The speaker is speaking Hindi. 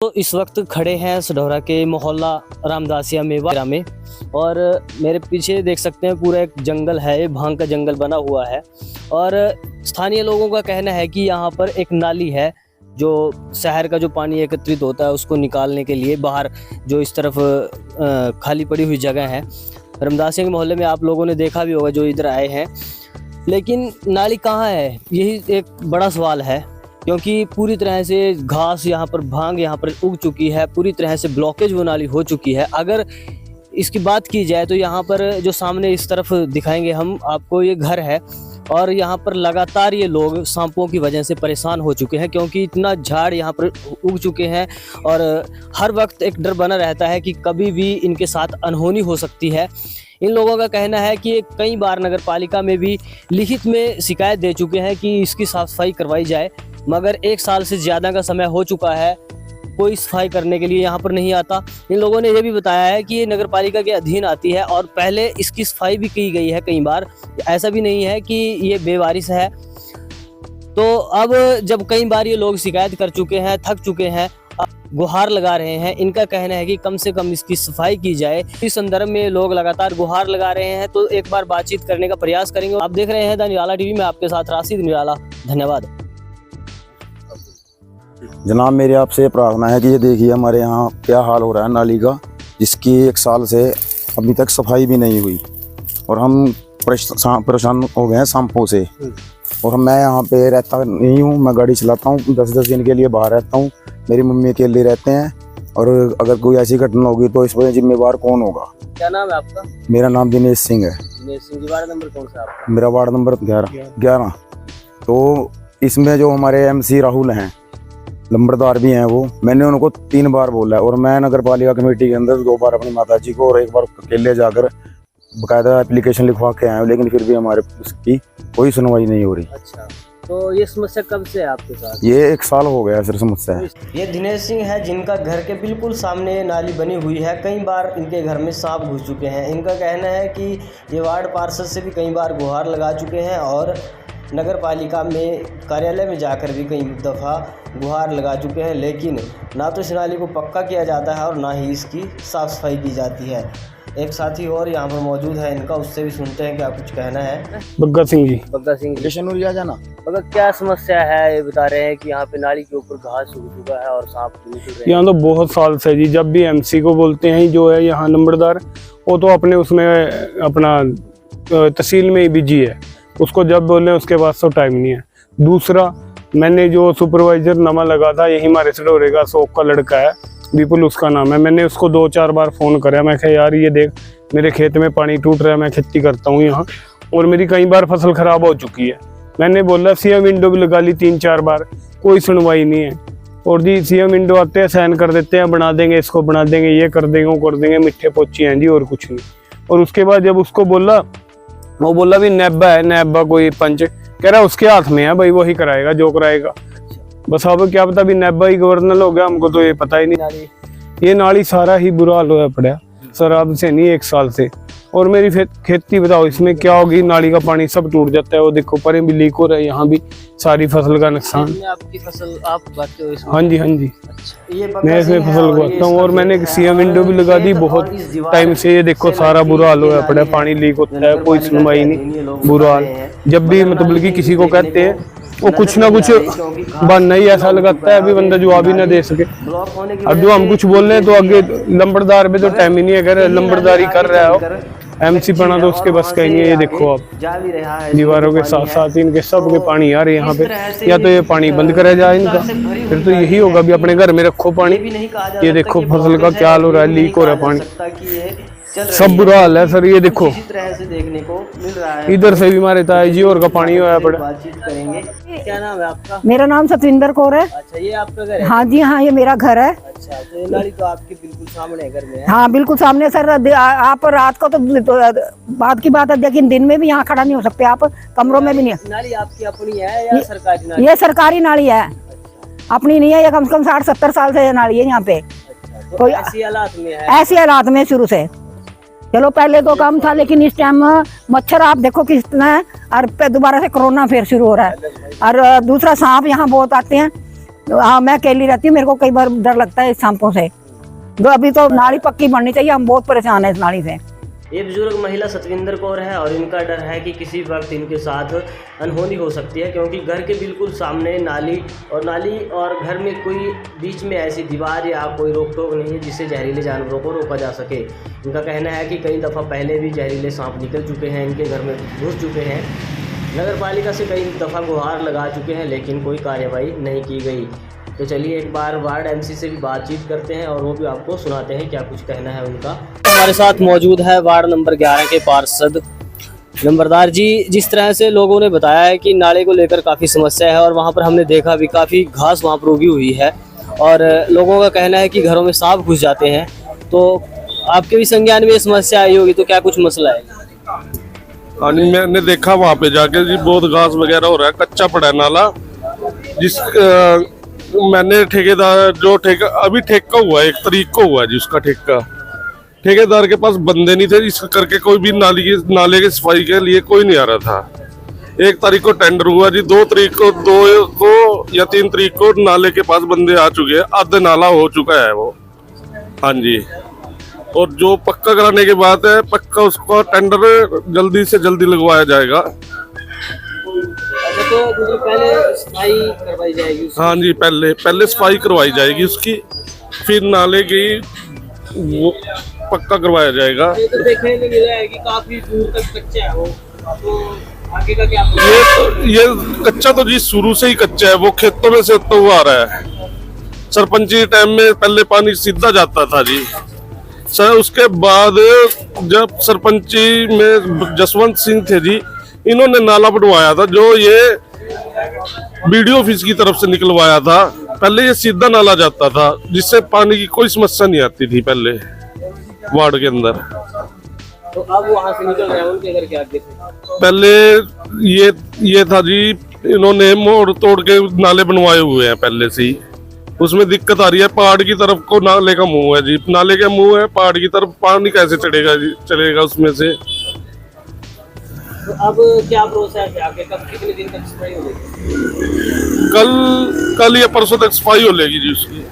तो इस वक्त खड़े हैं सढौरा के मोहल्ला रामदासिया मेवा में और मेरे पीछे देख सकते हैं पूरा एक जंगल है, भांग का जंगल बना हुआ है। और स्थानीय लोगों का कहना है कि यहाँ पर एक नाली है जो शहर का जो पानी एकत्रित होता है उसको निकालने के लिए बाहर जो इस तरफ खाली पड़ी हुई जगह है। रामदासिया के मोहल्ले में आप लोगों ने देखा भी होगा जो इधर आए हैं, लेकिन नाली कहाँ है यही एक बड़ा सवाल है, क्योंकि पूरी तरह से घास यहाँ पर भांग यहाँ पर उग चुकी है, पूरी तरह से ब्लॉकेज वो नाली हो चुकी है। अगर इसकी बात की जाए तो यहाँ पर जो सामने इस तरफ दिखाएंगे हम आपको, ये घर है और यहाँ पर लगातार ये लोग सांपों की वजह से परेशान हो चुके हैं, क्योंकि इतना झाड़ यहाँ पर उग चुके हैं और हर वक्त एक डर बना रहता है कि कभी भी इनके साथ अनहोनी हो सकती है। इन लोगों का कहना है कि कई बार नगर पालिका में भी लिखित में शिकायत दे चुके हैं कि इसकी साफ सफाई करवाई जाए, मगर 1 साल से ज़्यादा का समय हो चुका है, कोई सफाई करने के लिए यहाँ पर नहीं आता। इन लोगों ने यह भी बताया है कि ये नगर पालिका के अधीन आती है और पहले इसकी सफाई भी की गई है कई बार, ऐसा भी नहीं है कि ये बेवारिस है। तो अब जब कई बार ये लोग शिकायत कर चुके हैं, थक चुके हैं, गुहार लगा रहे हैं, इनका कहना है कि कम से कम इसकी सफाई की जाए। इस संदर्भ में लोग लगातार गुहार लगा रहे हैं, तो एक बार बातचीत करने का प्रयास करेंगे। आप देख रहे हैं द निराला टीवी में, आपके साथ राशिद निराला, धन्यवाद। जनाब, मेरी आपसे प्रार्थना है कि ये देखिए हमारे यहाँ क्या हाल हो रहा है नाली का, जिसकी 1 साल से अभी तक सफाई भी नहीं हुई और हम परेशान हो गए हैं सांपों से। और मैं यहाँ पे रहता नहीं हूँ, मैं गाड़ी चलाता हूँ, 10-10 दिन के लिए बाहर रहता हूँ, मेरी मम्मी अकेले रहते हैं और अगर कोई ऐसी घटना होगी तो इस पर जिम्मेवार कौन होगा। क्या नाम है आपका? मेरा नाम दिनेश सिंह है। दिनेश सिंह जी, वार्ड नंबर कौन सा आपका? मेरा वार्ड नंबर 11। तो इसमें जो हमारे MC राहुल हैं, लंबरदार भी हैं वो, मैंने उनको 3 बार बोला है और मैं नगर पालिका कमेटी के अंदर 2 बार अपनी माताजी को और 1 बार अकेले जाकर बाकायदा एप्लीकेशन लिखवा के आए, लेकिन फिर भी हमारे उसकी कोई सुनवाई नहीं हो रही। अच्छा, तो ये समस्या कब से है आपके साथ? ये 1 साल हो गया सर समस्या है। ये दिनेश सिंह है जिनका घर के बिल्कुल सामने नाली बनी हुई है। कई बार इनके घर में सांप घुस चुके हैं। इनका कहना है कि ये वार्ड पार्षद से भी कई बार गुहार लगा चुके हैं और नगर पालिका में कार्यालय में जाकर भी कई दफ़ा गुहार लगा चुके हैं, लेकिन ना तो इस नाली को पक्का किया जाता है और ना ही इसकी साफ़ सफाई की जाती है। एक साथी और यहाँ पर मौजूद है इनका, उससे भी सुनते हैं क्या कुछ कहना है। बग्गा सिंह जी। बग्गा सिंह जी, जाना। अगर क्या समस्या है ये बता रहे हैं कि यहाँ पे नाली के ऊपर घास उग चुका है और सांप घूम रहे हैं। यहाँ तो बहुत साल से जी, जब भी MC को बोलते हैं जो है यहाँ नंबरदार, वो तो अपने उसमें अपना तहसील में ही बिजी है, उसको जब बोले उसके पास तो टाइम नहीं है। दूसरा, मैंने जो सुपरवाइजर नमा लगा था यही हमारे सढौरे का शौक का लड़का है, विपुल उसका नाम है, मैंने उसको 2-4 बार फ़ोन कराया। मैं कहा यार ये देख मेरे खेत में पानी टूट रहा है, मैं खेती करता हूँ यहाँ और मेरी कई बार फसल ख़राब हो चुकी है। मैंने बोला CM विंडो भी लगा ली 3-4 बार, कोई सुनवाई नहीं है। और जी CM विंडो आते हैं, साइन कर देते हैं, बना देंगे, इसको बना देंगे, ये कर देंगे, वो कर देंगे, मिठ्ठे पोची हैं जी और कुछ नहीं। और उसके बाद जब उसको बोला, वो बोला भी नैबा है, नैबा कोई पंच कह रहा है उसके हाथ में है भाई, वही कराएगा जो कराएगा। बस अब क्या पता भी नैबा ही गवर्नर हो गया, हमको तो ये पता ही नहीं। ये नाली सारा ही बुरा हाल होया पड़ा सर, अब से नहीं 1 साल से। और मेरी खेती बताओ इसमें क्या होगी, नाली का पानी सब टूट जाता है, वो देखो परे भी लीक हो रहा है, यहाँ भी सारी फसल का नुकसान। आपकी फसल आप उगाते हो इसमें? हाँ जी, हाँ जी। अच्छा, ये मैं इसमें फसल उगाता हूँ और मैंने CM विंडो भी लगा दी बहुत टाइम से। ये देखो सारा बुरा हाल होया पड़ा है, पानी लीक होता है, कोई सुनवाई नहीं, बुरा हाल। जब भी मतलब कि किसी को कहते हैं वो कुछ ना कुछ बहाना ही ऐसा लगाता है, अभी बंदा जवाब ही ना दे सके। अब जो हम कुछ बोल रहे हैं तो आगे लंबरदार पे तो टाइम ही नहीं है, अगर लंबरदारी कर रहा है हो MC बना तो उसके बस कहीं नहीं है। ये देखो आप दीवारों के साथ साथ इनके सब के पानी आ रहे हैं यहाँ पे, या तो ये पानी बंद करा जाए इनका, फिर तो यही होगा भी अपने घर में रखो पानी। ये देखो फसल का क्या हाल हो रहा है, लीक हो रहा है पानी, सब बुरा हाल है सर। ये देखो इसी तरह से देखने को मिल रहा है। इधर से भी हमारे ताई जी और का पानी होया पड़ा। बातचीत करेंगे। क्या नाम है आपका? मेरा नाम सतविंदर कौर है। अच्छा, ये आपका घर है? हाँ जी, हाँ ये मेरा घर है। अच्छा, तो ये नाली तो आपके बिल्कुल सामने घर में है? हाँ बिल्कुल सामने सर। आप रात को तो बात की बात है, लेकिन दिन में भी यहाँ खड़ा नहीं हो सकते आप, कमरों में भी नहीं। नाली आपकी अपनी है या सरकारी नाली? ये सरकारी नाली है। अच्छा। अपनी नहीं है, ये कम से कम 60-70 साल से नाली है यहाँ पे। अच्छा, तो ऐसी हालात में है? ऐसे हालात में शुरू से। चलो पहले तो कम था, लेकिन इस टाइम मच्छर आप देखो कितना है, और दोबारा से कोरोना फिर शुरू हो रहा है, और दूसरा सांप यहाँ बहुत आते हैं। हाँ, मैं अकेली रहती हूँ, मेरे को कई बार डर लगता है इस सांपों से। तो अभी तो नाली पक्की बननी चाहिए, हम बहुत परेशान है इस नाली से। ये बुजुर्ग महिला सतविंदर कौर है और इनका डर है कि किसी वक्त इनके साथ अनहोनी हो सकती है, क्योंकि घर के बिल्कुल सामने नाली और घर में कोई बीच में ऐसी दीवार या कोई रोक टोक नहीं है जिससे जहरीले जानवरों को रोका जा सके। इनका कहना है कि कई दफ़ा पहले भी जहरीले सांप निकल चुके हैं, इनके घर में घुस चुके हैं। नगर पालिका से कई दफ़ा गुहार लगा चुके हैं लेकिन कोई कार्रवाई नहीं की गई। तो चलिए एक बार वार्ड एमसी से भी बातचीत करते हैं और वो भी आपको सुनाते हैं क्या कुछ कहना है उनका। हमारे साथ मौजूद है वार्ड नंबर 11 के पार्षद नंबरदार जी। जिस तरह से लोगों ने बताया है कि नाले को लेकर काफ़ी समस्या है और वहाँ पर हमने देखा भी काफ़ी घास वहाँ पर उगी हुई है और लोगों का कहना है कि घरों में सांप घुस जाते हैं। तो आपके भी संज्ञान में ये समस्या आई होगी, तो क्या कुछ मसला है? हाँ जी, मैंने देखा वहाँ पे जाके जी बहुत घास वगैरह हो रहा है, कच्चा पड़ा है नाला। जिस मैंने ठेकेदार जो अभी ठेका हुआ है 1 तारीख को हुआ है जी उसका ठेका। ठेकेदार के पास बंदे नहीं थे, इस करके कोई भी नाले की सफाई के लिए कोई नहीं आ रहा था। 1 तारीख को टेंडर हुआ जी, 2 तारीख को 2 को या 3 तारीख को नाले के पास बंदे आ चुके हैं, आधे नाला हो चुका है वो। हाँ जी, और जो पक्का कराने की बात है, पक्का उसका टेंडर जल्दी से जल्दी लगवाया जाएगा। तो पहले सफाई करवाई जाएगी उसकी? हाँ जी, पहले सफाई करवाई जाएगी उसकी, फिर नाले की वो पक्का करवाया जाएगा। ये तो देखने में मिला है कि काफी दूर तक कच्चा है वो, तो आगे का क्या? ये कच्चा तो जी शुरू से ही कच्चा है, वो खेतों में से तो वो आ रहा है। सरपंची टाइम में पहले पानी सीधा जाता था जी सर, उसके बाद जब सरपंची में जसवंत सिंह थे जी, इन्होंने नाला बनवाया था जो ये बीडीओ ऑफिस की तरफ से निकलवाया था। पहले ये सीधा नाला जाता था जिससे पानी की कोई समस्या नहीं आती थी पहले वार्ड के अंदर। तो अब वहाँ से निकल रहे हैं उनके घर के आगे से? पहले ये था जी, इन्होंने मोड़ तोड़ के नाले बनवाए हुए हैं पहले से ही। उसमें दिक्कत आ रही है, पहाड़ की तरफ को नाले का मुंह है जी, नाले का मुंह है, पहाड़ की तरफ पानी कैसे चढ़ेगा जी, चलेगा उसमें से। तो अब क्या प्रोसेस है आगे, कब कितने दिन तक सफाई होगी? कल या परसों तक सफाई हो लेगी जी उसकी।